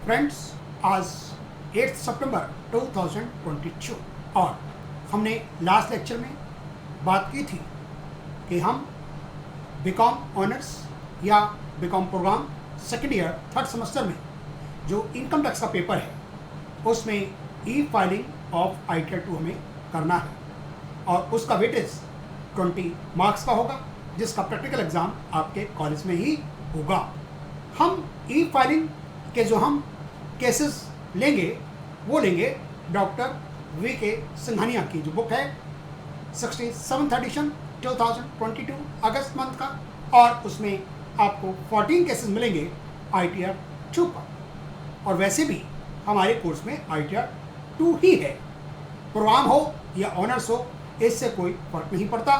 Friends, आज 8 सितंबर 2022 और हमने लास्ट लेक्चर में बात की थी कि हम बीकॉम ऑनर्स या BCom programme second year third semester में जो इनकम टैक्स का पेपर है उसमें ई फाइलिंग ऑफ ITR 2 हमें करना है और उसका वेटेज 20 मार्क्स का होगा, जिसका प्रैक्टिकल एग्ज़ाम आपके कॉलेज में ही होगा। हम ई फाइलिंग के जो हम केसेस लेंगे वो लेंगे डॉक्टर VK सिंघानिया की जो बुक है 67th एडिशन 2022 अगस्त मंथ का, और उसमें आपको 14 केसेस मिलेंगे ITR 2 पर। और वैसे भी हमारे कोर्स में ITR 2 ही है, प्रोग्राम हो या ऑनर्स हो इससे कोई फर्क नहीं पड़ता,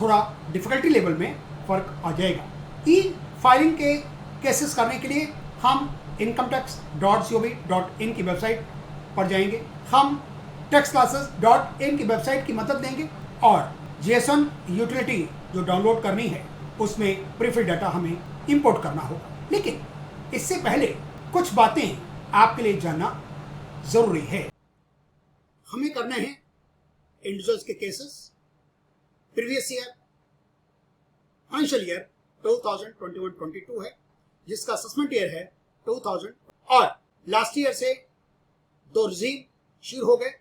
थोड़ा डिफिकल्टी लेवल में फ़र्क आ जाएगा। ई फाइलिंग के केसेस करने के लिए हम incometax.gov.in की वेबसाइट पर जाएंगे, हम taxclasses.in की वेबसाइट की मदद लेंगे और JSON यूटिलिटी जो डाउनलोड करनी है उसमें प्रीफिल डाटा हमें इंपोर्ट करना होगा। लेकिन इससे पहले कुछ बातें आपके लिए जानना ज़रूरी है। हमें करने हैं इंडिविजुअल्स के cases, previous year financial year 2021-22 है, जिसका असेसमेंट ईयर है 2000, और लास्ट ईयर से दो रिजीम शुरू हो गए,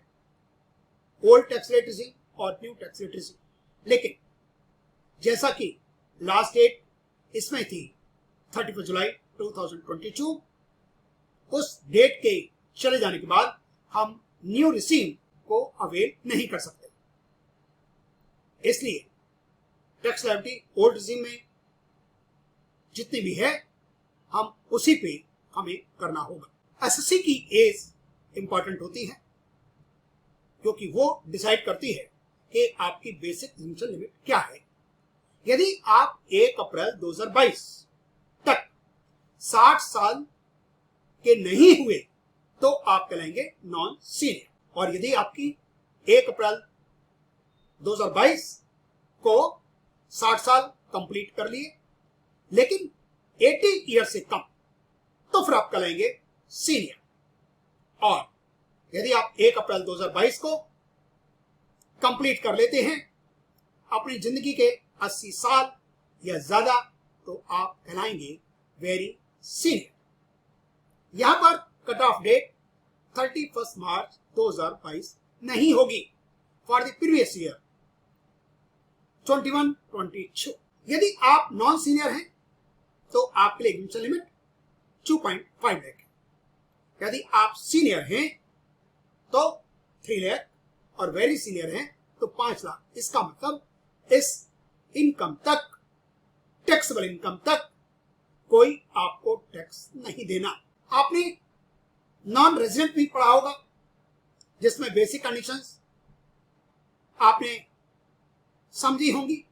ओल्ड टैक्स रेट रिजीम और न्यू टैक्स रेट रिजीम। लेकिन जैसा कि लास्ट डेट इसमें थी 31 जुलाई 2022, उस डेट के चले जाने के बाद हम न्यू रिजीम को अवेल नहीं कर सकते। इसलिए टैक्स लायबिलिटी ओल्ड रिजीम में जितनी भी है हम उसी पे हमें करना होगा। SSC की एज इंपॉर्टेंट होती है क्योंकि वो डिसाइड करती है कि आपकी बेसिक इनिशियल लिमिट क्या है। यदि आप 1 अप्रैल 2022 तक 60 साल के नहीं हुए तो आप कहलाएंगे नॉन सीनियर, और यदि आपकी 1 अप्रैल 2022 को 60 साल कंप्लीट कर लिए लेकिन 80 ईयर से कम, तो फिर आप कहलाएंगे सीनियर। और यदि आप 1 अप्रैल 2022 को कंप्लीट कर लेते हैं अपनी जिंदगी के 80 साल या ज्यादा, तो आप कहलाएंगे वेरी सीनियर। यहां पर कट ऑफ डेट 31 मार्च 2022 नहीं होगी फॉर द प्रीवियस ईयर 21-22। यदि आप नॉन सीनियर हैं तो आपके लिए इनिशियल लिमिट 2.5 लाख है। यदि आप सीनियर हैं तो 3 लाख और वेरी सीनियर हैं तो 5 लाख। इसका मतलब इस इनकम तक, टैक्सेबल इनकम तक कोई आपको टैक्स नहीं देना। आपने नॉन रेजिडेंट भी पढ़ा होगा जिसमें बेसिक कंडीशंस आपने समझी होंगी,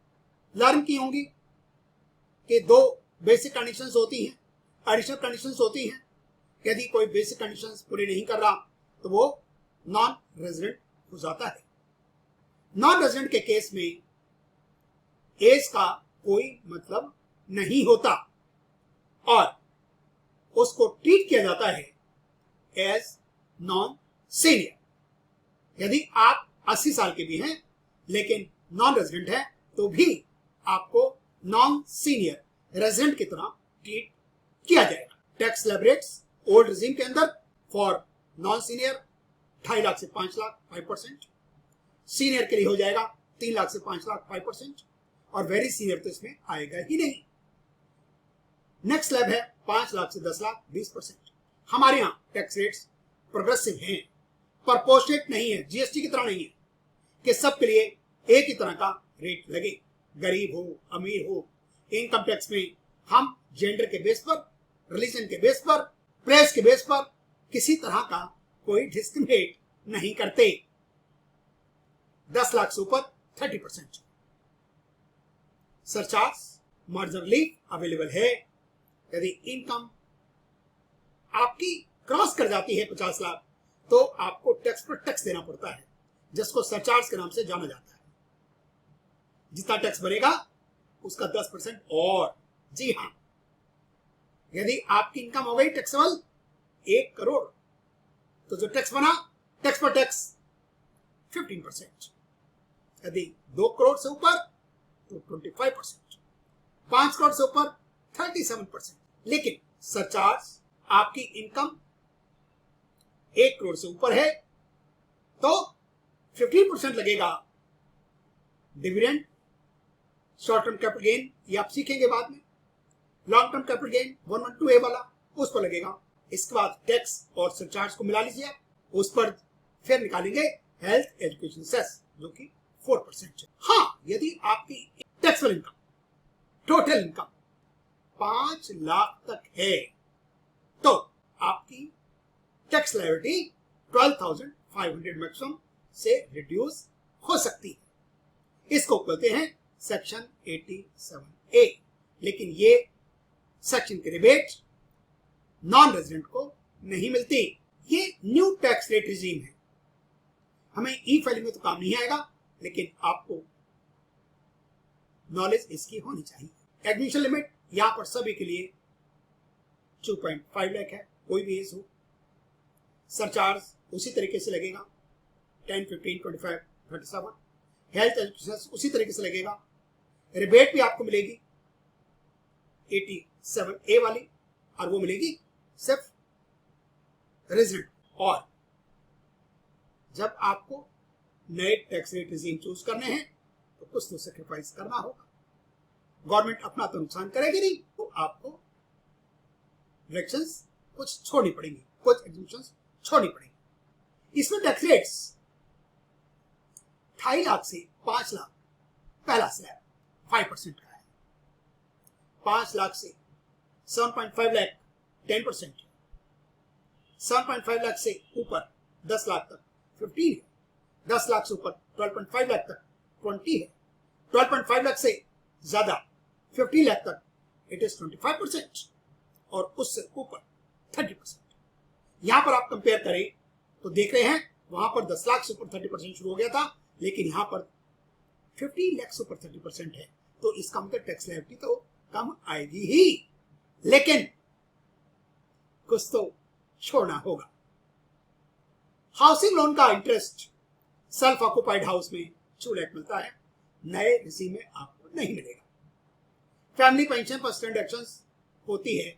लर्न की होंगी कि 2 बेसिक कंडीशंस होती हैं, एडिशनल कंडीशंस होती हैं। यदि कोई बेसिक कंडीशंस पूरी नहीं कर रहा तो वो नॉन रेजिडेंट हो जाता है। नॉन रेजिडेंट के केस में एज का कोई मतलब नहीं होता और उसको ट्रीट किया जाता है एज नॉन सीनियर। यदि आप 80 साल के भी हैं लेकिन नॉन रेजिडेंट है तो भी आपको नॉन सीनियर रेजिडेंट की तरह ट्रीट किया जाएगा। Tax slab rates old regime के अंदर फॉर नॉन सीनियर 2.5 लाख से 5 लाख 5%, सीनियर के लिए हो जाएगा 3 लाख से 5 लाख 5%, और वेरी सीनियर तो इसमें आएगा ही नहीं। नेक्स्ट स्लैब है 5 लाख से 10 लाख 20%। हमारे यहाँ टैक्स रेट्स प्रोग्रेसिव हैं, प्रपोर्शनेट नहीं है, GST की तरह नहीं है कि सबके लिए एक ही तरह का रेट लगे, गरीब हो अमीर हो। इनकम टैक्स में हम जेंडर के बेस पर, रिलीजन के बेस पर, प्लेस के बेस पर किसी तरह का कोई डिस्क्रिमिनेट नहीं करते। 10 लाख से ऊपर 30% सरचार्ज, मार्जिनल रिलीफ अवेलेबल है। यदि इनकम आपकी क्रॉस कर जाती है 50 लाख तो आपको टैक्स पर टैक्स देना पड़ता है, जिसको सरचार्ज के नाम से जाना जाता है। जितना टैक्स भरेगा उसका 10% और। जी हाँ, यदि आपकी इनकम हो गई टैक्सेबल 1 करोड़ तो जो टैक्स बना, टैक्स पर टैक्स 15%। यदि 2 करोड़ से ऊपर तो 25%, 5 करोड़ से ऊपर 37%। लेकिन सरचार्ज आपकी इनकम 1 करोड़ से ऊपर है तो 15% लगेगा। Dividend, short term capital gain, ये आप सीखेंगे बाद में। Long term capital gain 112A वाला, उस पर लगेगा। इसके बाद टैक्स और सरचार्ज को मिला लीजिए, उस पर फिर निकालेंगे हेल्थ एजुकेशन सेस जो कि 4% है। हाँ, यदि आपकी taxable income, total income 5 lakh तक है तो आपकी टैक्स लायबिलिटी 12,500 मैक्सिमम से रिड्यूस हो सकती है। इसको कहते हैं सेक्शन 87A। लेकिन ये सेक्शन की रिबेट नॉन रेजिडेंट को नहीं मिलती। ये न्यू टैक्स रेट रिजीम है। हमें ई फाइलिंग में तो काम नहीं आएगा, लेकिन आपको नॉलेज इसकी होनी चाहिए। एडमिशन लिमिट यहां पर सभी के लिए 2.5 लाख है, कोई भी एज हो। सरचार्ज उसी तरीके से लगेगा 10, 15, 25, 37। हेल्थ एजुकेशन उसी तरीके से लगेगा। रिबेट भी आपको मिलेगी 87A वाली, और वो मिलेगी सिर्फ रेजिडेंट। और जब आपको नए टैक्स रेट रिजीम चूज करने हैं तो कुछ तो सेक्रीफाइस करना होगा। गवर्नमेंट अपना तो नुकसान करेगी नहीं, तो आपको डिडक्शंस कुछ छोड़नी पड़ेंगी, कुछ एग्जेम्पशंस छोड़नी पड़ेगी। इसमें टैक्स रेट्स 2.5 लाख से 5 लाख पहला स्लैब 5% का है। 5 लाख से 7.5 लाख 10% है। 7.5 लाख से ऊपर 10 लाख तक 15 है। 10 लाख से ऊपर 12.5 लाख तक 20 है। 12.5 लाख से ज्यादा 15 लाख तक इट इज 25%, और उससे ऊपर 30%। यहां पर आप कंपेयर करें तो देख रहे हैं वहां पर 10 लाख से ऊपर 30% शुरू हो गया था, लेकिन यहां पर 15 लाख से ऊपर 30% है। तो इसका मतलब टैक्स लायबिलिटी तो कम आएगी ही, लेकिन कुछ तो छोड़ना होगा। हाउसिंग लोन का इंटरेस्ट सेल्फ ऑक्युपाइड हाउस में 2 लाख मिलता है, नए रिजीम में आपको नहीं मिलेगा। फैमिली पेंशन पर स्टैंड एक्शंस होती है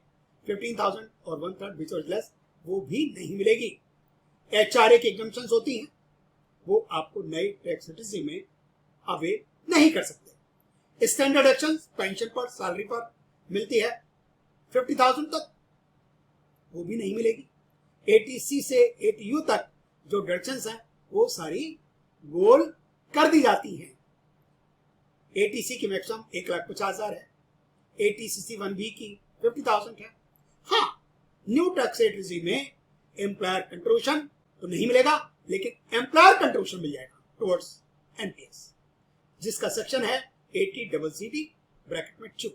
15,000 और 1/3 विच और लेस, वो भी नहीं मिलेगी। HRA की एग्जम्पशंस होती हैं, वो आपको नए टैक्स रिजीम में अवेल नहीं कर सकते। स्टैंडर्ड एक्शंस पेंशन पर, सैलरी पर मिलती है 50,000 तक, वो भी नहीं मिलेगी। ATC से ATU तक जो डिडक्शंस हैं वो सारी गोल कर दी जाती हैं। ATC की मैक्सिमम 1,50,000 है। ATCC 1B की 50,000 है। हाँ, न्यू टैक्स रेट रिजीम में एम्प्लॉयर कंट्रीब्यूशन तो नहीं मिलेगा, लेकिन एम्प्लॉयर कंट्रीब्यूशन मिल जाएगा टुवर्ड्स NPS, जिसका सेक्शन है 80CCD ब्रैकेट में 2।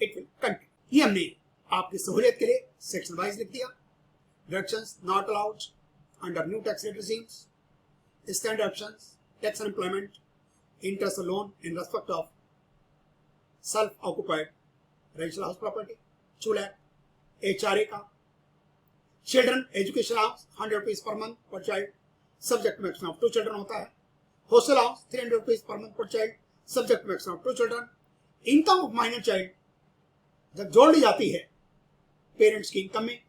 It will continue. ये हमने आपकी सहूलियत के लिए सेक्शन वाइज लिख दिया। Deductions not allowed under new tax rate regimes, standard deductions, tax on employment, interest loan in respect of self occupied residential house property 2 lakh. HRA का children education allowance 100 rupees per month per child, subject maximum of 2 children होता है। Hostel allowance 300 rupees per month per child, subject maximum of 2 children. Income of minor child जब जोड़ ली जाती है parents की income में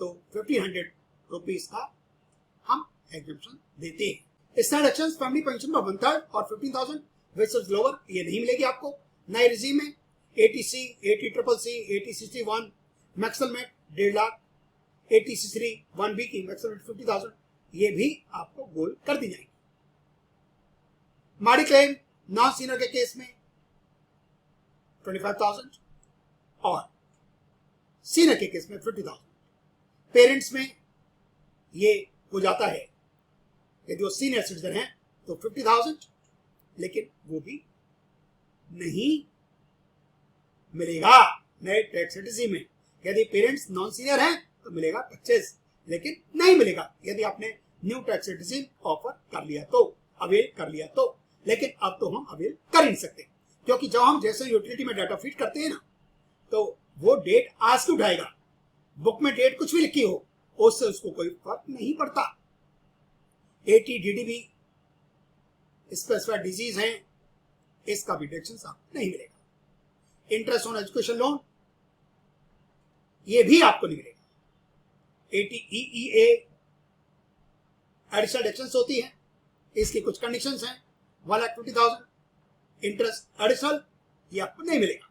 तो 1500 रुपीज का हम एग्जम्पशन देते हैं। स्टैंडर्ड एक्शंस फैमिली पेंशन पर 1/3 और 15,000 विच लोअर, ये नहीं मिलेगी आपको नए रिजीम में। ATC, ATCCC, ATCC 1 मैक्सिमम में 1.5 लाख, ATC 3 1B की मैक्सिमम 50,000, ये भी आपको गोल कर दी जाएगी। माड़ी क्लेम नॉन सीनियर के केस में 25,000 और सीनियर के केस में 50,000। पेरेंट्स में ये हो जाता है यदि वो सीनियर सिटीजन है तो 50,000, लेकिन वो भी नहीं मिलेगा नए टैक्स रिजीम में। यदि पेरेंट्स नॉन सीनियर हैं तो मिलेगा 25, लेकिन नहीं मिलेगा यदि आपने न्यू टैक्स रिजीम ऑफर कर लिया तो, अवेल कर लिया तो। लेकिन अब तो हम अवेल कर ही नहीं सकते, क्योंकि जब हम जैसे यूटिलिटी में डाटा फीड करते हैं ना, तो वो डेट आज की उठाएगा। बुक में डेट कुछ भी लिखी हो, उससे उसको कोई फर्क नहीं पड़ता। ATDDB स्पेसिफाइड डिजीज है, इसका भी डिडक्शन आपको नहीं मिलेगा। इंटरेस्ट ऑन एजुकेशन लोन, ये भी आपको नहीं मिलेगा। ATEEA एडिशनल डिडक्शंस होती हैं, इसकी कुछ कंडीशंस हैं। 1,50,000 इंटरेस्ट एडिशनल, ये आपको नहीं मिलेगा।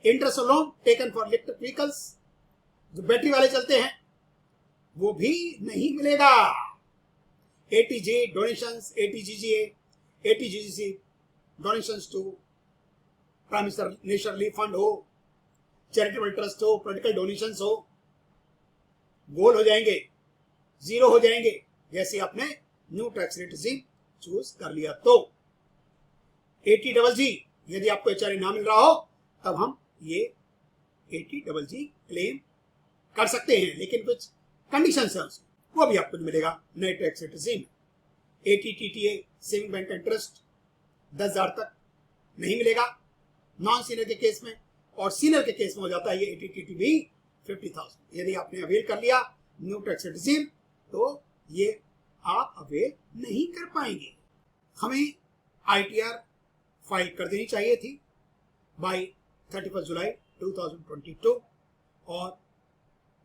Interest loan taken for electric vehicles, जो बैटरी वाले चलते हैं, वो भी नहीं मिलेगा। ATJ donations, ATGGA, ATGGC donations to prime minister national relief fund हो, चैरिटेबल ट्रस्ट हो, पॉलिटिकल डोनेशंस हो, गोल हो जाएंगे, जीरो हो जाएंगे, जैसे आपने new tax rate regime choose कर लिया तो। ATGG यदि आपको HRA ना मिल रहा हो तब हम ये ATGG क्लेम कर सकते हैं, लेकिन कुछ कंडीशंस हैं उसकी, वो भी आपको मिलेगा नए tax rate regime. ATTTA saving bank interest 10,000 तक नहीं मिलेगा नॉन सीनियर के केस में, और सीनियर के केस में हो जाता है ये ATTTB 50,000। यदि आपने अवेल कर लिया न्यू टैक्स रेट रिजीम तो ये आप अवेल नहीं कर पाएंगे। हमें ITR फाइल कर देनी चाहिए थी बाय 31 जुलाई 2022, और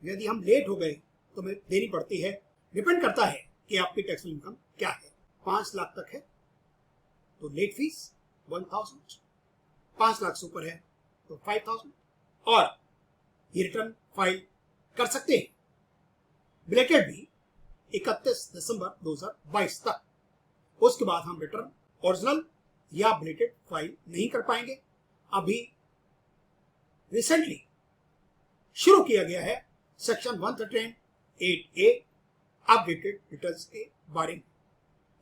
यदि हम लेट हो गए तो हमें देनी पड़ती है। डिपेंड करता है कि आपकी टैक्सेबल इनकम क्या है। 5 लाख तक है तो लेट फीस 1,000, 5 लाख से ऊपर है तो 5,000, और ये रिटर्न फाइल कर सकते हैं बिलेटेड भी 31 दिसंबर 2022 तक। उसके बाद हम रिटर्न ओरिजिनल या बिलेटेड फाइल नहीं कर पाएंगे। अभी रिसेंटली शुरू किया गया है सेक्शन 138A अपडेटेड रिटर्न्स के बारे में,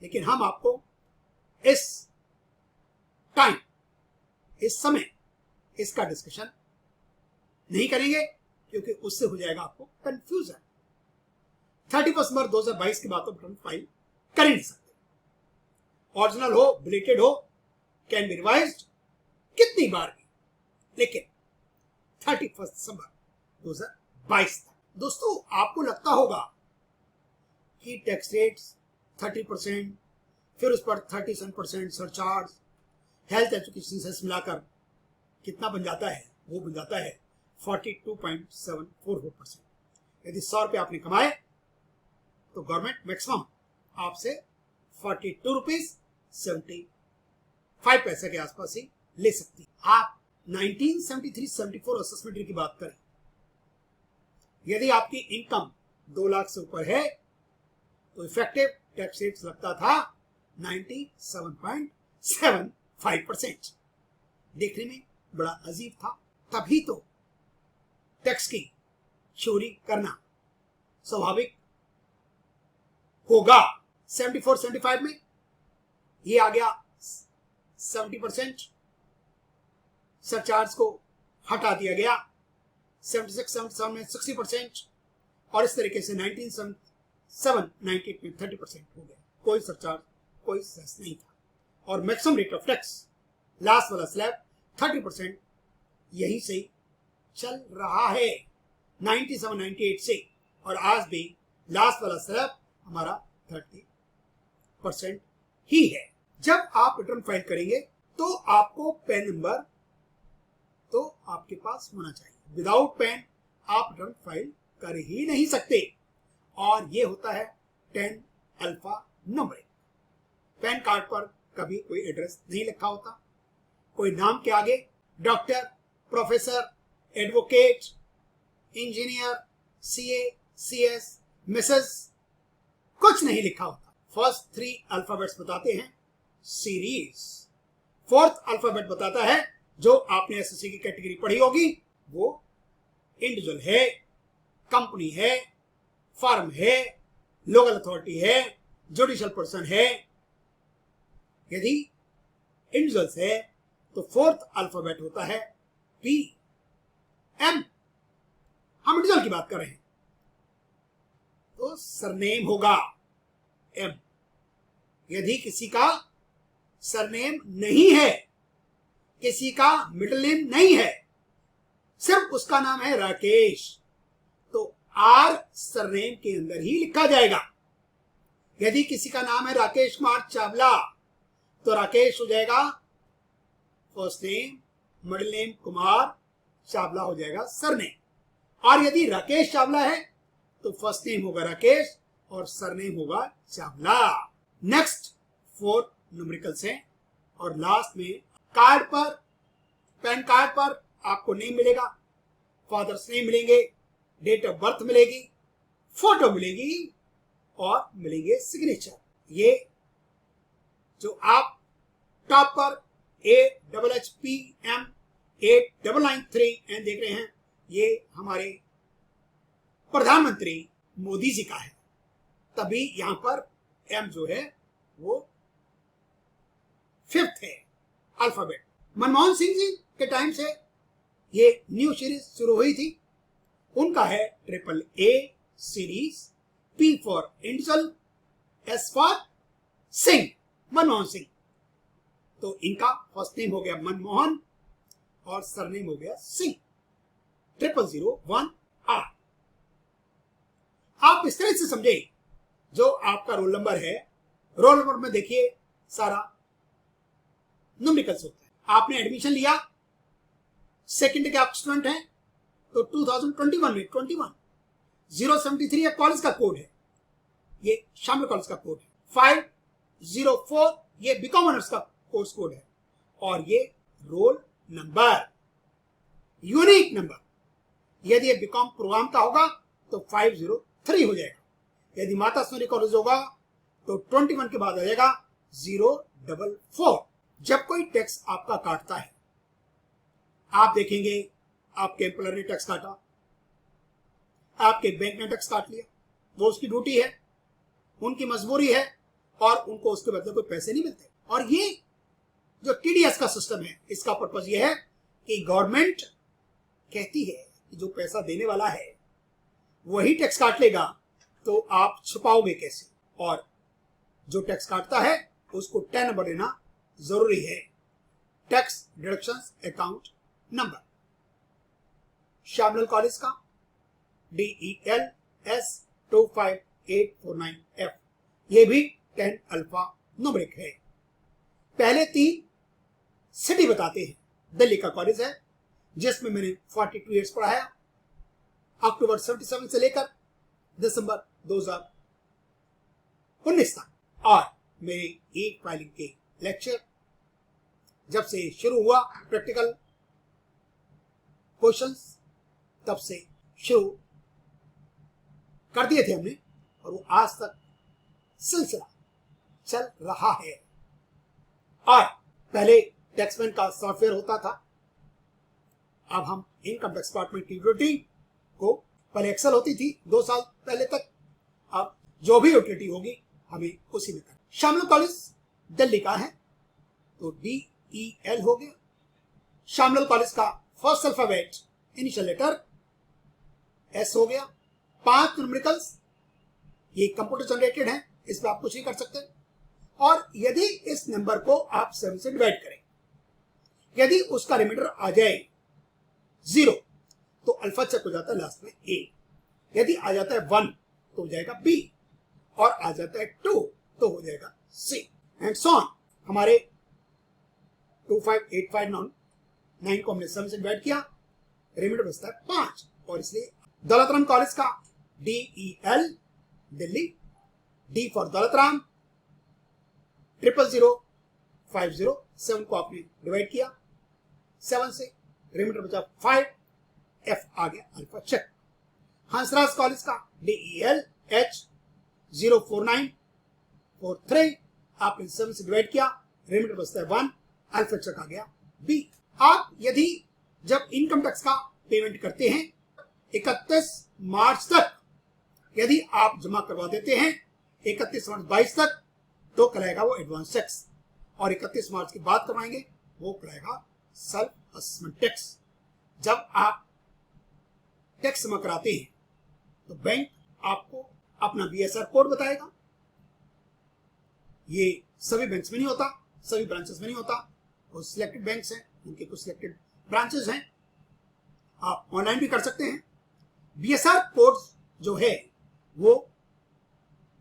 लेकिन हम आपको इस टाइम, इस समय इसका डिस्कशन नहीं करेंगे, क्योंकि उससे हो जाएगा आपको कंफ्यूजन। 31 मार्च 2022 के बाद तो रिटर्न फाइल कर ही नहीं सकते। ओरिजिनल हो, बिलेटेड हो, कैन बी रिवाइज्ड कितनी बार भी, लेकिन 31 दिसंबर 2022 तक। दोस्तों, आपको लगता होगा कि टैक्स रेट्स 30%, फिर उस पर 37% सरचार्ज, हेल्थ एजुकेशन सेस मिलाकर कितना बन जाता है? वो बन जाता है 42.74%। यदि 100 रुपये आपने कमाए तो गवर्नमेंट मैक्सिमम आपसे 42 रुपीज 75 पैसे के आसपास ही ले सकती है। आप 1973-74 असेसमेंट की बात करें, यदि आपकी इनकम 2 लाख से ऊपर है तो इफेक्टिव टैक्स रेट लगता था 97.75%। देखने में बड़ा अजीब था। तभी तो टैक्स की चोरी करना स्वाभाविक होगा। 74-75 में ये आ गया 70%, सरचार्ज को हटा दिया गया। 76-77 में 60%, और इस तरीके से 1977-98 में 30% हो गया। कोई सरचार्ज, कोई सेस नहीं था, और maximum rate of tax last वाला स्लैब 30% यहीं से चल रहा है 97-98 से, और आज भी लास्ट वाला स्लैब हमारा 30% ही है। जब आप रिटर्न फाइल करेंगे तो आपको पैन नंबर तो आपके पास होना चाहिए। विदाउट पैन आप रिटर्न फाइल कर ही नहीं सकते, और ये होता है 10 अल्फा नंबरिंग। पैन कार्ड पर कभी कोई एड्रेस नहीं लिखा होता, कोई नाम के आगे doctor, professor, advocate, engineer, CA, CS, Mrs कुछ नहीं लिखा होता। फर्स्ट 3 अल्फाबेट्स बताते हैं सीरीज, फोर्थ अल्फाबेट बताता है, जो आपने SSC की कैटेगरी पढ़ी होगी, वो इंडिविजुअल है, कंपनी है, फर्म है, लोकल अथॉरिटी है, जुडिशियल पर्सन है। यदि इंडिविजुअल्स है तो फोर्थ अल्फाबेट होता है PM। हम इंडिविजुअल की बात कर रहे हैं तो सरनेम होगा M। यदि किसी का सरनेम नहीं है, किसी का मिडिल नेम नहीं है, सिर्फ उसका नाम है राकेश, तो आर सरनेम के अंदर ही लिखा जाएगा। यदि किसी का नाम है राकेश कुमार चावला तो राकेश हो जाएगा first name, middle name Kumar, Chawla हो जाएगा सरनेम। और यदि राकेश चावला है तो फर्स्ट नेम होगा राकेश और सरनेम होगा चावला। नेक्स्ट 4 न्यूमेरिकल्स हैं और लास्ट में कार्ड पर, पैन कार्ड पर आपको नेम मिलेगा, फादर्स नेम मिलेंगे, डेट ऑफ बर्थ मिलेगी, फोटो मिलेगी और मिलेंगे सिग्नेचर। ये जो आप टॉप पर AHHPM 8993N देख रहे हैं, ये हमारे प्रधानमंत्री मोदी जी का है। तभी यहां पर M जो है वो 5th है अल्फाबेट। मनमोहन सिंह जी के टाइम से ये न्यू सीरीज शुरू हुई थी। उनका है AAA series, P for individual, S for Singh, Manmohan Singh. तो इनका फर्स्ट नेम हो गया मनमोहन और सरनेम हो गया सिंह। 0001R। आप इस तरह से समझे, जो आपका रोल नंबर है, रोल नंबर में देखिए सारा न्यूमेरिकल्स होता है। आपने एडमिशन लिया, सेकंड के आप स्टूडेंट हैं तो 2021 में 21073 कॉलेज का कोड है, ये शामिल कॉलेज का कोड है। 504 ये बीकॉम ऑनर्स का कोर्स कोड है और ये रोल नंबर, यूनिक नंबर। यदि ये बीकॉम प्रोग्राम का होगा तो 503 हो जाएगा। यदि माता सूर्य कॉलेज होगा तो 21 के बाद आ जाएगा 044। जब कोई टैक्स आपका काटता है, आप देखेंगे आपके एम्प्लॉयर ने टैक्स काटा, आपके बैंक ने टैक्स काट लिया, वो उसकी ड्यूटी है, उनकी मजबूरी है और उनको उसके बदले कोई पैसे नहीं मिलते। और ये जो TDS का सिस्टम है, इसका पर्पज ये है कि गवर्नमेंट कहती है कि जो पैसा देने वाला है वही टैक्स काट लेगा, तो आप छुपाओगे कैसे? और जो टैक्स काटता है उसको 10 नंबर देना जरूरी है, टैक्स डिडक्शंस अकाउंट नंबर। शामिल कॉलेज का DELS 25849F, ये भी 10 अल्फा न्यूमेरिक है। पहले 3 सिटी बताते हैं। दिल्ली का कॉलेज है जिसमें मैंने 42 ईयर्स पढ़ाया, अक्टूबर 77 से लेकर दिसंबर 2019 तक। और मेरे एक फाइलिंग के लेक्चर जब से शुरू हुआ, प्रैक्टिकल क्वेश्चंस तब से शुरू कर दिए थे हमने और वो आज तक सिलसिला चल रहा है। और पहले टैक्समैन का सॉफ्टवेयर होता था, अब हम इनकम टैक्स डिपार्टमेंट की यूटिलिटी को, पहले एक्सेल होती थी 2 साल पहले तक, अब जो भी यूटिलिटी होगी हमें उसी में करना। शामिल कॉलेज दिल्ली का है तो DEL हो गया। शामिल कॉलेज का first alphabet initial letter S हो गया। 5 न्यूमेरिकल्स, ये कंप्यूटर जनरेटेड है, इस पर आप कुछ नहीं कर सकते। और यदि इस नंबर को आप 7 से डिवाइड करें, यदि उसका रिमाइंडर आ जाए 0 तो अल्फा चेक हो जाता है लास्ट में A। यदि आ जाता है 1 तो हो जाएगा B और आ जाता है 2 तो हो जाएगा C एंड सो ऑन। हमारे 25859 को हमने 7 से डिवाइड किया, रिमाइंडर बचता है 5 और इसलिए दौलतराम कॉलेज का DEL Delhi, D for Daulatram, 0000507 को आपने डिवाइड किया 7 से, रिमाइंडर बचा 5, F आ गया अल्फा चेक। हंसराज कॉलेज का DEL H 04943 आपने 7 से डिवाइड किया, रिमाइंडर बचता है 1, अल्फा चेक आ गया B। आप यदि जब इनकम टैक्स का पेमेंट करते हैं 31 मार्च तक, यदि आप जमा करवा देते हैं 31 मार्च 22 तक, तो कराएगा वो एडवांस टैक्स, और 31 मार्च के बाद करवाएंगे वो कराएगा सेल्फ असेसमेंट टैक्स। जब आप टैक्स जमा कराते हैं तो बैंक आपको अपना BSR कोड बताएगा। ये सभी बैंक्स में नहीं होता, सभी ब्रांचेस में नहीं होता, वो सिलेक्टेड बैंक्स हैं, उनके कुछ सिलेक्टेड ब्रांचेस हैं। आप ऑनलाइन भी कर सकते हैं। BSR कोड जो है वो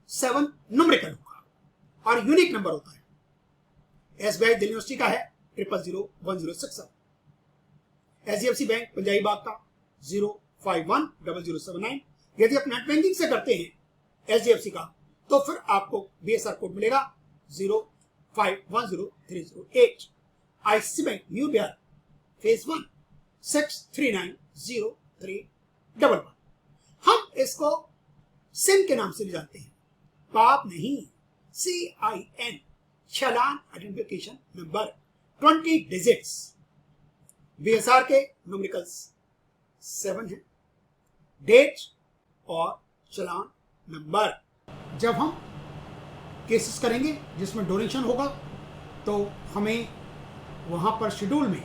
7 न्यूमेरिकल होगा और यूनिक नंबर होता है। SBI दिल्ली यूनिवर्सिटी का है 0001067, HDFC बैंक पंजाबी बाग का 0510079। यदि आप नेट बैंकिंग से करते हैं HDFC का तो फिर आपको BSR कोड मिलेगा 0510308। ICICI bank new Bihar phase 1 6390311। हम इसको सिम के नाम से भी जानते हैं, पाप नहीं, CIN, चालान आइडेंटिफिकेशन नंबर 20 डिजिट्स। BSR के न्यूमेरिकल्स 7 है, डेट और चालान नंबर। जब हम केसेस करेंगे जिसमें डोनेशन होगा तो हमें वहां पर शेड्यूल में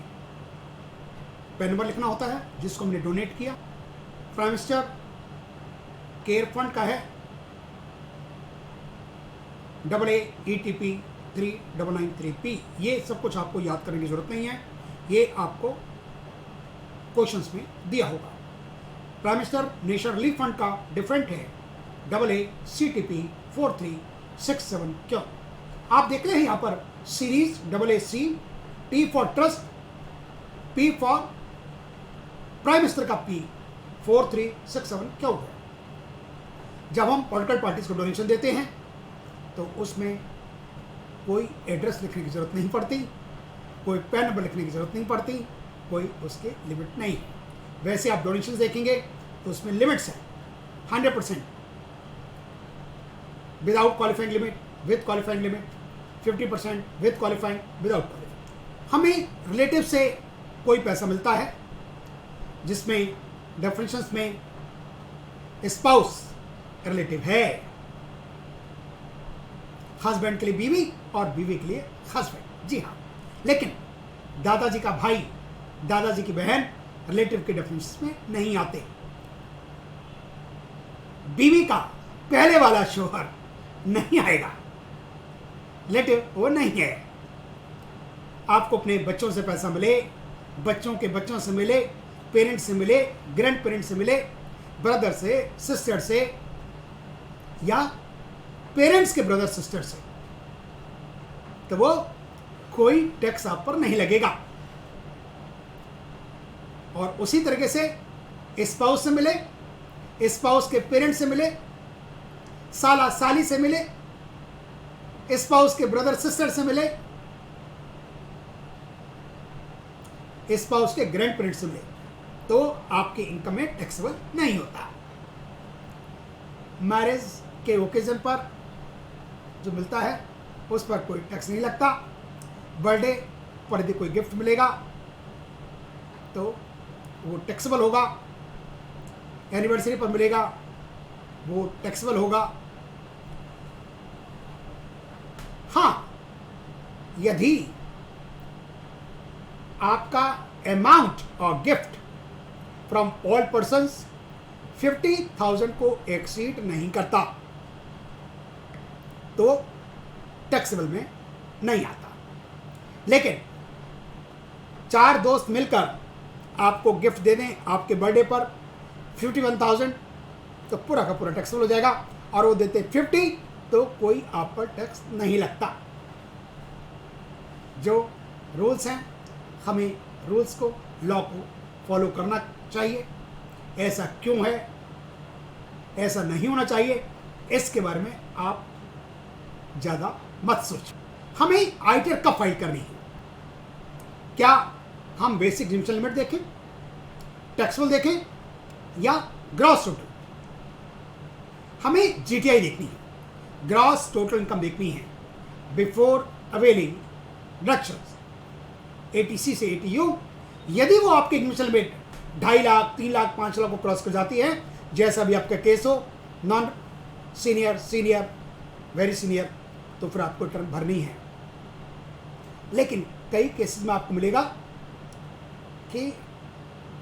पैन नंबर लिखना होता है जिसको हमने डोनेट किया। प्राइम मिनिस्टर केयर फंड का है AAETP 3993P। ये सब कुछ आपको याद करने की जरूरत नहीं है, ये आपको क्वेश्चंस में दिया होगा। Prime minister national relief fund का डिफरेंट है AACTP 4367। क्यों? आप देख रहे हैं यहाँ पर series AAC, T for trust, P for prime minister का P 4367 क्यों है? जब हम पॉलिटिकल पार्टीज को डोनेशन देते हैं तो उसमें कोई एड्रेस लिखने की जरूरत नहीं पड़ती, कोई पैन नंबर लिखने की जरूरत नहीं पड़ती, कोई उसके लिमिट नहीं है। वैसे आप डोनेशन देखेंगे तो उसमें लिमिट्स हैं 100%, without qualifying limit, with qualifying limit, 50% with qualifying, without qualifying. हमें रिलेटिव से कोई पैसा मिलता है जिसमें डेफिनेशंस में स्पाउस रिलेटिव है, हस्बैंड के लिए बीवी और बीवी के लिए हस्बैंड। जी हाँ, लेकिन दादाजी का भाई, दादाजी की बहन रिलेटिव के डेफिनेशन में नहीं आते। बीवी का पहले वाला शोहर नहीं आएगा, रिलेटिव वो नहीं है। आपको अपने बच्चों से पैसा मिले, बच्चों के बच्चों से मिले, पेरेंट्स से मिले, ग्रैंड पेरेंट्स से मिले, ब्रदर से, सिस्टर से या पेरेंट्स के ब्रदर सिस्टर से, तो वो कोई टैक्स आप पर नहीं लगेगा। और उसी तरीके से स्पाउस से मिले, स्पाउस के पेरेंट्स से मिले, साला साली से मिले, स्पाउस के ब्रदर सिस्टर से मिले, स्पाउस के ग्रैंड पेरेंट्स से मिले, तो आपके इनकम में टैक्सेबल नहीं होता। मैरिज के ओकेजन पर जो मिलता है उस पर कोई टैक्स नहीं लगता। बर्थडे पर यदि कोई गिफ्ट मिलेगा तो वो टैक्सेबल होगा, एनिवर्सरी पर मिलेगा वो टैक्सेबल होगा। हाँ, यदि आपका अमाउंट और गिफ्ट फ्रॉम ऑल पर्सन्स 50,000 को एक्सीड नहीं करता तो टैक्सेबल में नहीं आता। लेकिन 4 दोस्त मिलकर आपको गिफ्ट दे दें आपके बर्थडे पर 51,000 तो पूरा का पूरा टैक्सेबल हो जाएगा, और वो देते 50 तो कोई आप पर टैक्स नहीं लगता। जो रूल्स हैं, हमें रूल्स को, लॉ को फॉलो करना चाहिए। ऐसा क्यों है, ऐसा नहीं होना चाहिए, इसके बारे में आप ज़्यादा मत सोचें। हमें ITR कब फाइल करनी है? क्या हम बेसिक इनकम लिमिट देखें, टैक्सेबल देखें या ग्रॉस टोटल? हमें GTI देखनी है, ग्रॉस टोटल इनकम देखनी है बिफोर अवेलिंग डिडक्शंस, ATC से ATU। यदि वो आपके इनकम लिमिट 2.5 लाख, 3 लाख, 5 लाख को क्रॉस कर जाती है, जैसा भी आपका केस हो, non senior, senior, very senior, तो फिर आपको रिटर्न भरनी है। लेकिन कई केसेस में आपको मिलेगा कि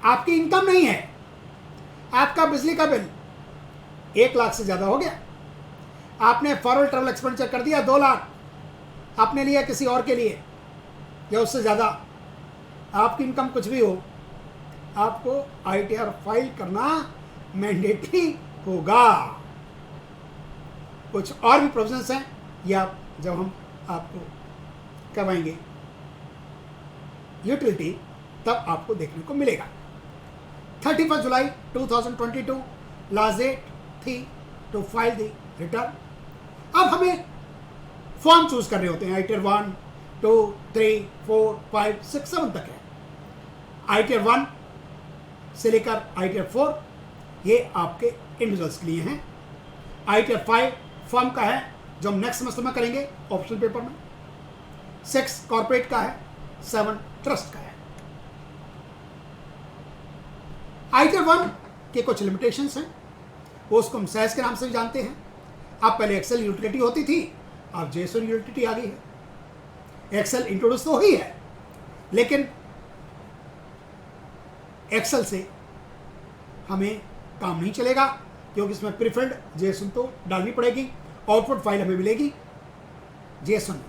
आपकी इनकम नहीं है, आपका बिजली का बिल 1 लाख से ज़्यादा हो गया, आपने फॉरवर्ड ट्रैवल एक्सपेंडिचर कर दिया 2 लाख, आपने लिया किसी और के लिए या उससे ज़्यादा, आपकी इनकम कुछ भी हो, आपको ITR फाइल करना मैंडेटरी होगा। कुछ और भी प्रोविजंस हैं, या जब हम आपको करवाएंगे यूटिलिटी तब आपको देखने को मिलेगा। 31 जुलाई 2022 लास्ट डेट थी टू फाइल द रिटर्न। अब हमें फॉर्म चूज कर रहे होते हैं। आईटीआर 1, 2, 3, 4, 5, 6, 7 तक है। आईटीआर 1 से लेकर आईटीआर 4 ये आपके इंडिविजुअल्स के लिए हैं। आईटीआर 5 फर्म का है, जो हम नेक्स्ट सेमेस्टर में करेंगे ऑप्शनल पेपर में। 6 कॉर्पोरेट का है, 7 ट्रस्ट का है। आईटीआर 1 के कुछ लिमिटेशंस हैं, वो उसको हम सैस के नाम से भी जानते हैं। अब पहले एक्सेल यूटिलिटी होती थी, अब जेएसओन यूटिलिटी आ गई है। एक्सेल इंट्रोड्यूस तो ही है, लेकिन एक्सेल से हमें काम नहीं चलेगा, क्योंकि इसमें प्रीफिल्ड जेएसओन तो डालनी पड़ेगी। आउटपुट फाइल हमें मिलेगी जेएसओन में।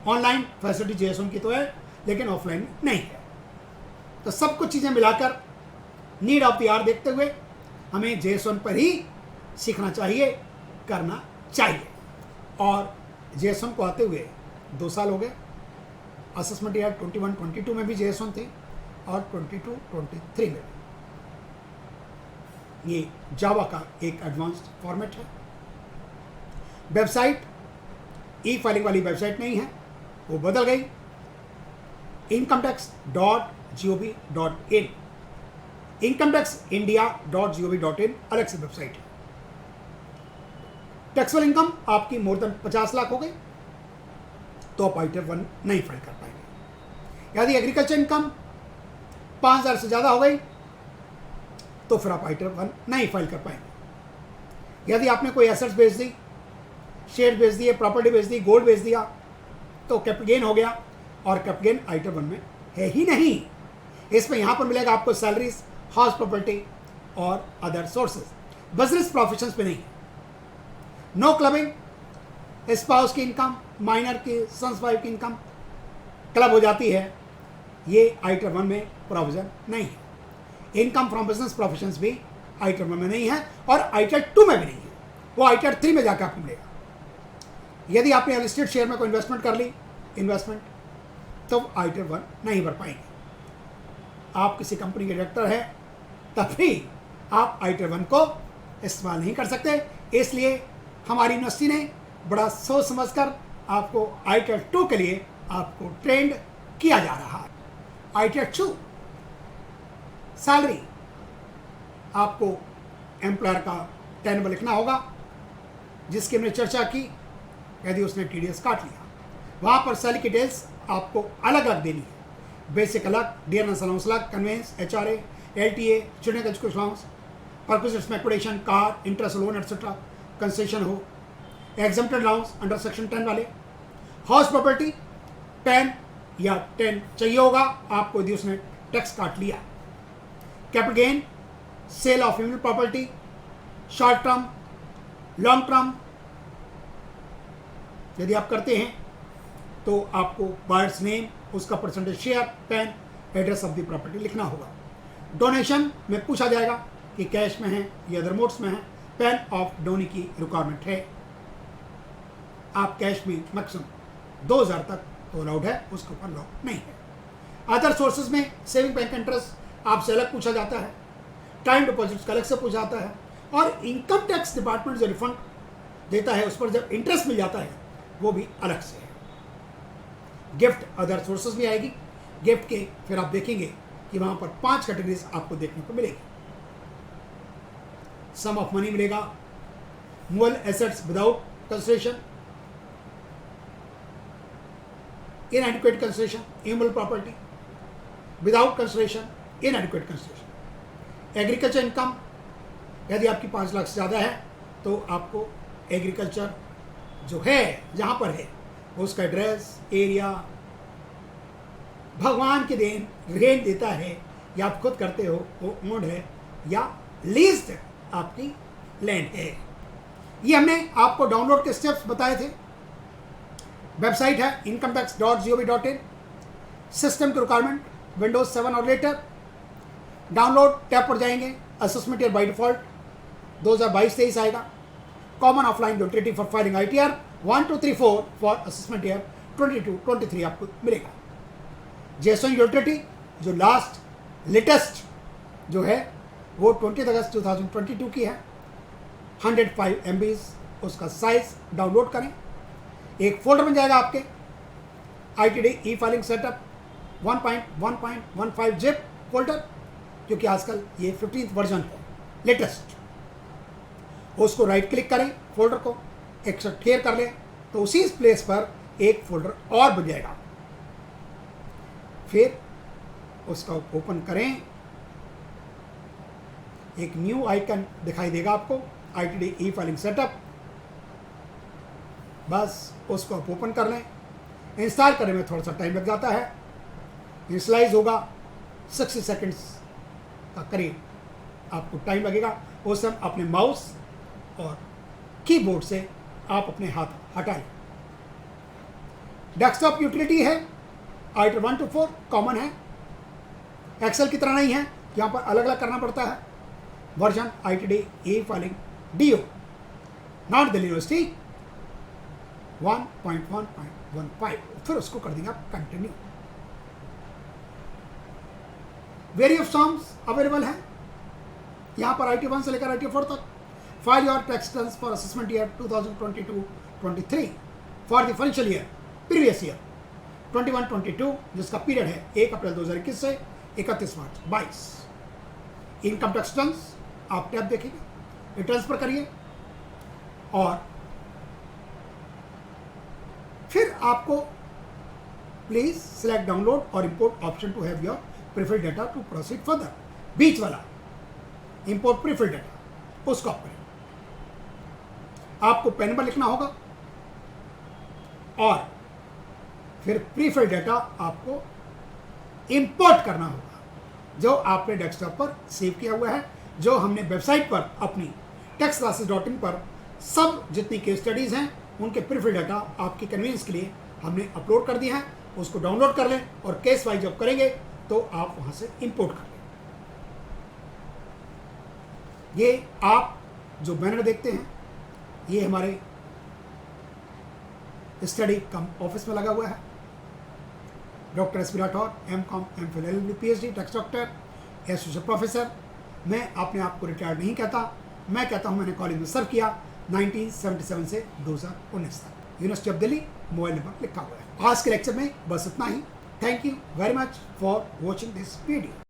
ऑनलाइन फैसिलिटी जेएसओन की तो है, लेकिन ऑफलाइन नहीं है। तो सब कुछ चीज़ें मिलाकर नीड ऑफ द आवर देखते हुए हमें जेएसओन पर ही सीखना चाहिए, करना चाहिए। और जेएसओन को आते हुए 2 साल हो गए। असेसमेंट ईयर 21-22 में भी जेएसओन थे और 22-23 में भी। ये जावा का एक एडवांस्ड फॉर्मेट है। वेबसाइट ई फाइलिंग वाली वेबसाइट नहीं है, वो बदल गई। incometax.gov.in incometaxindia.gov.in अलग से वेबसाइट है। टैक्सेबल इनकम आपकी मोर देन 50 लाख हो गई तो आप आईटीआर 1 नहीं फाइल कर पाएंगे। यदि एग्रीकल्चर इनकम 5,000 से ज़्यादा हो गई तो फिर आप आईटीआर 1 नहीं फाइल कर पाएंगे। यदि आपने कोई एसेट्स बेच दी, शेयर बेच दिए, प्रॉपर्टी बेच दी, गोल्ड बेच दिया, तो कैपिटल गेन हो गया, और कैपिटल गेन आईटीआर 1 में है ही नहीं। इसमें यहाँ पर मिलेगा आपको सैलरीज, हाउस प्रॉपर्टी और अदर सोर्सेज। बिजनेस प्रोफेशंस पे नहीं। नो क्लबिंग, स्पाउस की इनकम, माइनर की, सन्स वाइफ की इनकम क्लब हो जाती है, ये आईटीआर 1 में प्रोविजन नहीं है। इनकम फ्रॉम बिजनेस प्रोफेशंस भी आईटीआर 1 में नहीं है, और आईटीआर 2 में भी नहीं है, वो आईटीआर 3 में जाकर आपको मिलेगा। यदि आपने लिस्टेड शेयर में कोई इन्वेस्टमेंट कर ली, इन्वेस्टमेंट, तो आईटीआर 1 नहीं भर पाएंगे। आप किसी कंपनी के डायरेक्टर हैं, तभी आप आईटीआर 1 को इस्तेमाल नहीं कर सकते। इसलिए हमारी यूनिवर्सिटी ने बड़ा सोच समझकर आपको आईटीआर 2 के लिए आपको ट्रेंड किया जा रहा है। आईटीआर 2 सैलरी आपको एम्प्लॉयर का टेनेबल लिखना होगा, जिसकी हमने चर्चा की। यदि उसने टीडीएस काट लिया, वहाँ पर सैलरी की डिटेल्स आपको अलग अलग देनी है। बेसिक अलग, डियरनेस अलाउंस अलग, conveyance, HRA, LTA, student education allowance, perquisites में accommodation, car, interest loan et cetera, concession हो, एग्जम्प्टेड अलाउंस अंडर सेक्शन 10 वाले, हाउस प्रॉपर्टी, पैन या 10 चाहिए होगा आपको यदि उसने टैक्स काट लिया। Capital gain, sale of immovable property, short term, long term यदि आप करते हैं तो आपको बायर्स नेम, उसका percentage share, PAN, address of the property लिखना होगा। डोनेशन में पूछा जाएगा कि कैश में है या अदर मोड्स में है। पैन ऑफ डोनी की रिक्वायरमेंट है। आप कैश में मैक्सिमम 2,000 तक तो अलाउड है, उसके ऊपर लॉ नहीं है। अदर सोर्सेज में सेविंग बैंक इंटरेस्ट आपसे अलग पूछा जाता है, टाइम डिपॉजिट्स का अलग से पूछा जाता है, और इनकम टैक्स डिपार्टमेंट जो रिफंड देता है उस पर जब इंटरेस्ट मिल जाता है वो भी अलग से है। गिफ्ट अदर सोर्सेज में आएगी। गिफ्ट के फिर आप देखेंगे कि वहां पर 5 कैटेगरीज आपको देखने को मिलेगी। सम ऑफ मनी मिलेगा, movable assets without consideration, इनएडिक्वेट consideration, immovable property without consideration, इनएडिक्वेट consideration. Agriculture income यदि आपकी 5 लाख से ज़्यादा है तो आपको एग्रीकल्चर जो है जहाँ पर है उसका एड्रेस, एरिया, भगवान के देन रेंट देता है या आप खुद करते हो, वो ओन्ड है या लीज्ड आपकी लैंड है। ये हमने आपको डाउनलोड के स्टेप्स बताए थे। वेबसाइट है incometax.gov.in। सिस्टम की रिक्वायरमेंट विंडोज 7 और लेटर। डाउनलोड टैब पर जाएंगे, असेसमेंट ईयर बाय डिफॉल्ट 2022-23 आएगा। Common offline utility for filing ITR 1, 2, 3, 4 for assessment year 22-23 आपको मिलेगा। JSON यूटिलिटी जो लेटेस्ट जो है वो 20 अगस्त 2022 की है। 105 MB उसका साइज डाउनलोड करें, एक फोल्डर बन जाएगा आपके ITD ई फाइलिंग सेटअप 1.1.15 जिप फोल्डर, क्योंकि आजकल ये 15th वर्जन है लेटेस्ट। उसको राइट क्लिक करें, फोल्डर को एक्सेप्ट क्लियर कर लें, तो उसी प्लेस पर एक फोल्डर और बन जाएगा। फिर उसका ओपन करें, एक न्यू आइकन दिखाई देगा आपको ITD ई फाइलिंग सेटअप, बस उसको आप ओपन कर लें। इंस्टॉल करने में थोड़ा सा टाइम लग जाता है, इंस्टलाइज होगा 60 सेकंड्स का करीब आपको टाइम लगेगा। उस समय अपने माउस और कीबोर्ड से आप अपने हाथ हटाएं। डेस्कटॉप यूटिलिटी है ITR 1 to 4 कॉमन है, एक्सेल की तरह नहीं है, यहाँ पर अलग अलग करना पड़ता है। Version ITD E filing DO north Delhi university 1.1.15, फिर उसको कर देंगे आप कंटिन्यू। वेरियस फॉर्म्स अवेलेबल हैं यहाँ पर ITR 1 से लेकर ITR 4 तक। File your tax returns for assessment year 2022-23 for the financial year previous year 21-22, जिसका पीरियड है 1 अप्रैल 2021 से 31 मार्च 22। इनकम टैक्स रिटर्न्स आप टैब देखेंगे, रिटर्न्स पर करिए और फिर आपको प्लीज सिलेक्ट डाउनलोड और import option to have your preferred data to proceed further. बीच वाला इंपोर्ट प्रिफर्ड डाटा उसको आप करें। आपको पेन नंबर लिखना होगा और फिर प्रीफर्ड डाटा आपको इंपोर्ट करना होगा जो आपने डेस्कटॉप पर सेव किया हुआ है, जो हमने वेबसाइट पर अपनी taxclasses.in पर सब जितनी केस स्टडीज़ हैं उनके प्रीफर्ड डाटा आपकी कन्वीनियंस के लिए हमने अपलोड कर दिए हैं। उसको डाउनलोड कर लें और केस वाइज जब करेंगे तो आप वहाँ से इंपोर्ट कर लें। ये आप जो बैनर देखते हैं ये हमारे स्टडी कम ऑफिस में लगा हुआ है। Doctor S P Rathore MCom MPhil LLB PhD tax doctor associate professor. मैं अपने आप को रिटायर्ड नहीं कहता, मैं कहता हूँ मैंने कॉलेज में सर्व किया 1977 से 2019 तक। University of Delhi mobile number लिखा हुआ है। आज के लेक्चर में बस इतना ही। Thank you very much for watching this video.